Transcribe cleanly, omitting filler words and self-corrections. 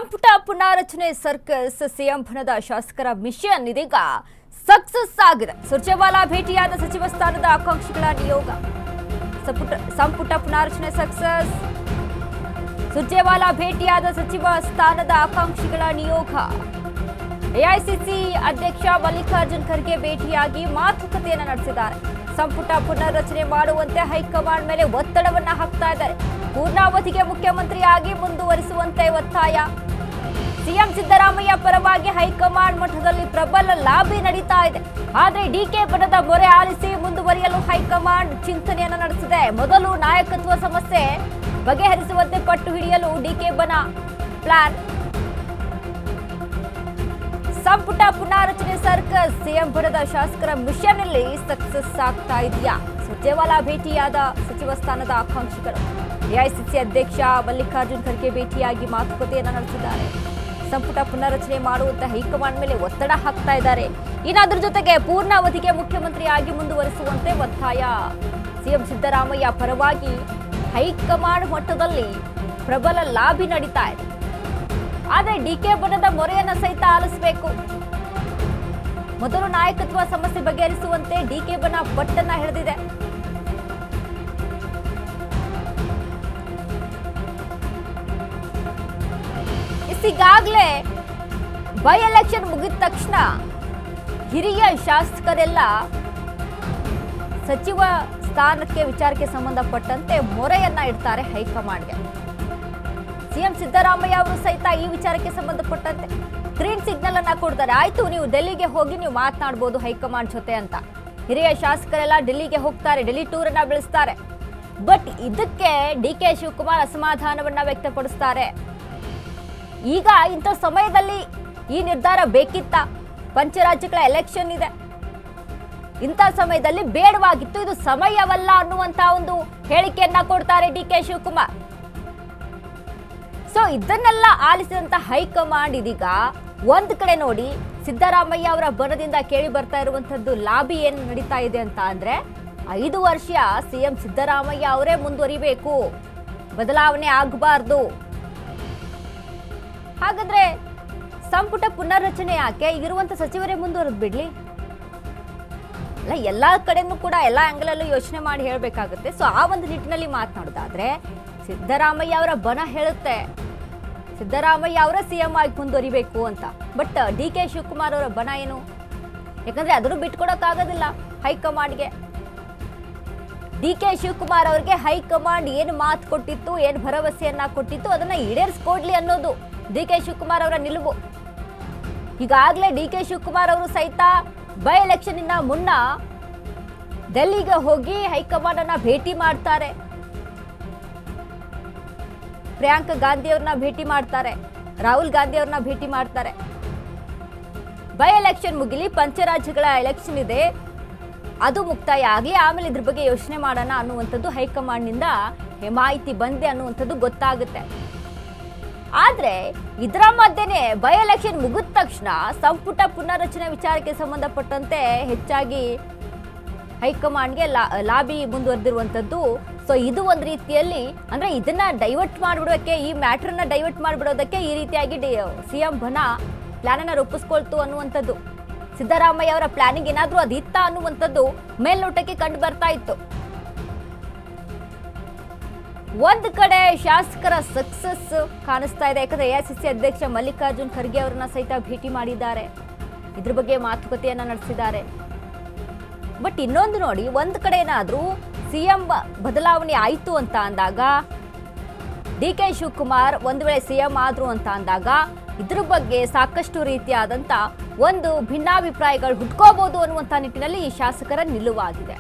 ಸಂಪುಟ ಪುನಾರಚನೆ circus CM ಬಣದ ಶಾಸಕರ ಮಿಷನ್ ಇದೀಗ ಸಕ್ಸಸ್ ಆಗಿದೆ. ಸುರ್ಜೇವಾಲಾ ಭೇಟಿಯಾದ ಸಚಿವ ಸ್ಥಾನದ ಆಕಾಂಕ್ಷಿಗಳ ನಿಯೋಗ. ಸಂಪುಟ ಪುನಾರಚನೆ ಸಕ್ಸಸ್. ಸುರ್ಜೇವಾಲಾ ಭೇಟಿಯಾದ ಸಚಿವ ಸ್ಥಾನದ ಆಕಾಂಕ್ಷಿಗಳ ನಿಯೋಗ. ಎಐಸಿಸಿ ಅಧ್ಯಕ್ಷ ಮಲ್ಲಿಕಾರ್ಜುನ್ ಖರ್ಗೆ ಭೇಟಿಯಾಗಿ ಮಾತುಕತೆಯನ್ನು ನಡೆಸಿದ್ದಾರೆ. ಸಂಪುಟ ಪುನರ್ರಚನೆ ಮಾಡುವಂತೆ ಹೈಕಮಾಂಡ್ ಮೇಲೆ ಒತ್ತಡವನ್ನ ಹಾಕ್ತಾ ಇದ್ದಾರೆ. ಪೂರ್ಣಾವಧಿಗೆ ಮುಖ್ಯಮಂತ್ರಿಯಾಗಿ ಮುಂದುವರಿಸುವಂತೆ ಒತ್ತಾಯ. ಸಿಎಂ ಸಿದ್ದರಾಮಯ್ಯ ಪರವಾಗಿ ಹೈಕಮಾಂಡ್ ಮಟ್ಟದಲ್ಲಿ ಪ್ರಬಲ ಲಾಬಿ ನಡೀತಾ ಇದೆ. ಆದರೆ ಡಿಕೆ ಬಣದ ಮೊರೆ ಆಲಿಸಿ ಮುಂದುವರಿಯಲು ಹೈಕಮಾಂಡ್ ಚಿಂತನೆಯನ್ನು ನಡೆಸಿದೆ. ಮೊದಲು ನಾಯಕತ್ವ ಸಮಸ್ಯೆ ಬಗೆಹರಿಸುವಂತೆ ಪಟ್ಟು ಹಿಡಿಯಲು ಡಿಕೆ ಬಣ ಪ್ಲಾನ್. ಸಂಪುಟ ಪುನಾರಚನೆ ಸರ್ಕಸ್ ಸಿಎಂ ಬಣದ ಶಾಸಕರ ಮಿಷನ್ ಅಲ್ಲಿ ಸಕ್ಸಸ್ ಆಗ್ತಾ ಇದೆಯಾ? ಸುರ್ಜೇವಾಲಾ ಭೇಟಿಯಾದ ಸಚಿವ ಸ್ಥಾನದ ಆಕಾಂಕ್ಷಿಗಳು. ಎಐಸಿಸಿ ಅಧ್ಯಕ್ಷ ಮಲ್ಲಿಕಾರ್ಜುನ್ ಖರ್ಗೆ ಭೇಟಿಯಾಗಿ ಮಾತುಕತೆಯನ್ನು ನಡೆಸಿದ್ದಾರೆ. ಸಂಪುಟ ಪುನರ್ರಚನೆ ಮಾಡುವಂತೆ ಹೈಕಮಾಂಡ್ ಮೇಲೆ ಒತ್ತಡ ಹಾಕ್ತಾ ಇದ್ದಾರೆ. ಇನ್ನು ಅದರ ಜೊತೆಗೆ ಪೂರ್ಣಾವಧಿಗೆ ಮುಖ್ಯಮಂತ್ರಿಯಾಗಿ ಮುಂದುವರಿಸುವಂತೆ ಒತ್ತಾಯ. ಸಿಎಂ ಸಿದ್ದರಾಮಯ್ಯ ಪರವಾಗಿ ಹೈಕಮಾಂಡ್ ಮಟ್ಟದಲ್ಲಿ ಪ್ರಬಲ ಲಾಬಿ ನಡೀತಾ ಇದೆ. ಆದರೆ ಡಿಕೆ ಬಣದ ಮೊರೆಯನ್ನು ಸಹಿತ ಆಲಿಸಬೇಕು. ಮೊದಲು ನಾಯಕತ್ವ ಸಮಸ್ಯೆ ಬಗೆಹರಿಸುವಂತೆ ಡಿಕೆ ಬಣ ಪಟ್ಟನ್ನ ಹಿಡಿದಿದೆ. ಈಗಾಗಲೇ ಬೈ ಎಲೆಕ್ಷನ್ ಮುಗಿದ ತಕ್ಷಣ ಹಿರಿಯ ಶಾಸಕರೆಲ್ಲ ಸಚಿವ ಸ್ಥಾನಕ್ಕೆ ವಿಚಾರಕ್ಕೆ ಸಂಬಂಧಪಟ್ಟಂತೆ ಮೊರೆಯನ್ನ ಇಡ್ತಾರೆ ಹೈಕಮಾಂಡ್ಗೆ. ಸಿಎಂ ಸಿದ್ದರಾಮಯ್ಯ ಅವರು ಸಹಿತ ಈ ವಿಚಾರಕ್ಕೆ ಸಂಬಂಧಪಟ್ಟಂತೆ ಗ್ರೀನ್ ಸಿಗ್ನಲ್ ಅನ್ನ ಕೊಡ್ತಾರೆ. ಆಯ್ತು, ನೀವು ಡೆಲ್ಲಿಗೆ ಹೋಗಿ ನೀವು ಮಾತನಾಡಬಹುದು ಹೈಕಮಾಂಡ್ ಜೊತೆ ಅಂತ. ಹಿರಿಯ ಶಾಸಕರೆಲ್ಲ ಡೆಲ್ಲಿಗೆ ಹೋಗ್ತಾರೆ, ಡೆಲ್ಲಿ ಟೂರ್ ಅನ್ನ ಬೆಳೆಸ್ತಾರೆ. ಬಟ್ ಇದಕ್ಕೆ ಡಿಕೆ ಶಿವಕುಮಾರ್ ಅಸಮಾಧಾನವನ್ನ ವ್ಯಕ್ತಪಡಿಸ್ತಾರೆ. ಈಗ ಇಂಥ ಸಮಯದಲ್ಲಿ ಈ ನಿರ್ಧಾರ ಬೇಕಿತ್ತ? ಪಂಚರಾಜ್ಯಗಳ ಎಲೆಕ್ಷನ್ ಇದೆ, ಇಂಥ ಸಮಯದಲ್ಲಿ ಬೇಡವಾಗಿತ್ತು, ಇದು ಸಮಯವಲ್ಲ ಅನ್ನುವಂತ ಒಂದು ಹೇಳಿಕೆಯನ್ನ ಕೊಡ್ತಾರೆ ಡಿಕೆ ಶಿವಕುಮಾರ್. ಸೊ ಇದನ್ನೆಲ್ಲ ಆಲಿಸಿದಂತ ಹೈಕಮಾಂಡ್ ಇದೀಗ ಒಂದ್ ಕಡೆ ನೋಡಿ ಸಿದ್ದರಾಮಯ್ಯ ಅವರ ಬಣದಿಂದ ಕೇಳಿ ಬರ್ತಾ ಇರುವಂತದ್ದು ಲಾಬಿ ಏನು ನಡೀತಾ ಇದೆ ಅಂತ ಅಂದ್ರೆ 5 ವರ್ಷ ಸಿಎಂ ಸಿದ್ದರಾಮಯ್ಯ ಅವರೇ ಮುಂದುವರಿಬೇಕು, ಬದಲಾವಣೆ ಆಗಬಾರ್ದು. ಹಾಗಾದ್ರೆ ಸಂಪುಟ ಪುನರ್ರಚನೆ ಯಾಕೆ? ಇರುವಂತ ಸಚಿವರೇ ಮುಂದುವರೆದು ಬಿಡ್ಲಿ. ಅಲ್ಲ, ಎಲ್ಲಾ ಕಡೆನೂ ಕೂಡ ಎಲ್ಲಾ ಆಂಗಲ್ ಅಲ್ಲೂ ಯೋಚನೆ ಮಾಡಿ ಹೇಳ್ಬೇಕಾಗುತ್ತೆ. ಸೊ ಆ ಒಂದು ನಿಟ್ಟಿನಲ್ಲಿ ಮಾತನಾಡೋದಾದ್ರೆ ಸಿದ್ದರಾಮಯ್ಯ ಅವರ ಬಣ ಹೇಳುತ್ತೆ ಸಿದ್ದರಾಮಯ್ಯ ಅವರ ಸಿಎಂ ಆಗಿ ಮುಂದುವರಿಬೇಕು ಅಂತ. ಬಟ್ ಡಿಕೆ ಶಿವಕುಮಾರ್ ಅವರ ಬಣ ಏನು? ಯಾಕಂದ್ರೆ ಅದನ್ನು ಬಿಟ್ಕೊಡಕ್ಕಾಗೋದಿಲ್ಲ ಹೈಕಮಾಂಡ್ಗೆ. ಡಿಕೆ ಶಿವಕುಮಾರ್ ಅವರಿಗೆ ಹೈಕಮಾಂಡ್ ಏನು ಮಾತು ಕೊಟ್ಟಿತ್ತು, ಏನು ಭರವಸೆಯನ್ನ ಕೊಟ್ಟಿತ್ತು, ಅದನ್ನ ಈಡೇರಿಸ್ಕೊಡ್ಲಿ ಅನ್ನೋದು ಡಿಕೆ ಶಿವಕುಮಾರ್ ಅವರ ನಿಲುವು. ಈಗಾಗಲೇ ಡಿಕೆ ಶಿವಕುಮಾರ್ ಅವರು ಸಹಿತ ಬೈ ಎಲೆಕ್ಷನ್ ಇಂದ ಮುನ್ನ ಡೆಲ್ಲಿಗೆ ಹೋಗಿ ಹೈಕಮಾಂಡ್ ಅನ್ನ ಭೇಟಿ ಮಾಡ್ತಾರೆ. ಪ್ರಿಯಾಂಕಾ ಗಾಂಧಿ ಅವ್ರನ್ನ ಭೇಟಿ ಮಾಡ್ತಾರೆ, ರಾಹುಲ್ ಗಾಂಧಿ ಅವ್ರನ್ನ ಭೇಟಿ ಮಾಡ್ತಾರೆ. ಬೈ ಎಲೆಕ್ಷನ್ ಮುಗಿಲಿ, ಪಂಚರಾಜ್ಯಗಳ ಎಲೆಕ್ಷನ್ ಇದೆ, ಅದು ಮುಕ್ತಾಯ ಆಗಲಿ, ಆಮೇಲೆ ಇದ್ರ ಬಗ್ಗೆ ಯೋಚನೆ ಮಾಡೋಣ ಅನ್ನುವಂಥದ್ದು ಹೈಕಮಾಂಡ್ನಿಂದ ಮಾಹಿತಿ ಬಂದೆ ಅನ್ನುವಂಥದ್ದು ಗೊತ್ತಾಗುತ್ತೆ. ಆದ್ರೆ ಇದರ ಮಧ್ಯೆನೆ ಬೈ ಎಲೆಕ್ಷನ್ ಮುಗಿದ ತಕ್ಷಣ ಸಂಪುಟ ಪುನರ್ರಚನೆ ವಿಚಾರಕ್ಕೆ ಸಂಬಂಧಪಟ್ಟಂತೆ ಹೆಚ್ಚಾಗಿ ಹೈಕಮಾಂಡ್ಗೆ ಲಾಬಿ ಮುಂದುವರೆದಿರುವಂಥದ್ದು. ಸೊ ಇದು ಒಂದು ರೀತಿಯಲ್ಲಿ ಅಂದ್ರೆ ಇದನ್ನ ಡೈವರ್ಟ್ ಮಾಡಿಬಿಡೋಕೆ, ಈ ಮ್ಯಾಟ್ರನ್ನ ಡೈವರ್ಟ್ ಮಾಡಿಬಿಡೋದಕ್ಕೆ ಈ ರೀತಿಯಾಗಿ ಸಿಎಂ ಬಣ ಪ್ಲಾನ್ ಅನ್ನ ರೂಪಿಸ್ಕೊಳ್ತು ಅನ್ನುವಂಥದ್ದು. ಸಿದ್ದರಾಮಯ್ಯ ಅವರ ಪ್ಲಾನಿಂಗ್ ಏನಾದ್ರೂ ಅದಿತ್ತ ಅನ್ನುವಂಥದ್ದು ಮೇಲ್ನೋಟಕ್ಕೆ ಕಂಡು ಬರ್ತಾ ಇತ್ತು. ಒಂದ್ ಕಡೆ ಶಾಸಕರ ಸಕ್ಸಸ್ ಕಾಣಿಸ್ತಾ ಇದೆ. ಯಾಕಂದ್ರೆ ಎಐಸಿಸಿ ಅಧ್ಯಕ್ಷ ಮಲ್ಲಿಕಾರ್ಜುನ್ ಖರ್ಗೆ ಅವರನ್ನ ಸಹಿತ ಭೇಟಿ ಮಾಡಿದ್ದಾರೆ, ಇದ್ರ ಬಗ್ಗೆ ಮಾತುಕತೆಯನ್ನ ನಡೆಸಿದ್ದಾರೆ. ಬಟ್ ಇನ್ನೊಂದು ನೋಡಿ, ಒಂದ್ ಕಡೆ ಏನಾದ್ರೂ ಸಿಎಂ ಬದಲಾವಣೆ ಆಯ್ತು ಅಂತ ಅಂದಾಗ, ಡಿಕೆ ಶಿವಕುಮಾರ್ ಒಂದು ವೇಳೆ ಸಿಎಂ ಆದ್ರು ಅಂತ ಅಂದಾಗ ಇದ್ರ ಬಗ್ಗೆ ಸಾಕಷ್ಟು ರೀತಿಯಾದಂತ ಒಂದು ಭಿನ್ನಾಭಿಪ್ರಾಯಗಳು ಹುಟ್ಕೋಬಹುದು ಅನ್ನುವಂತ ನಿಟ್ಟಿನಲ್ಲಿ ಈ ಶಾಸಕರ ನಿಲುವಾಗಿದೆ.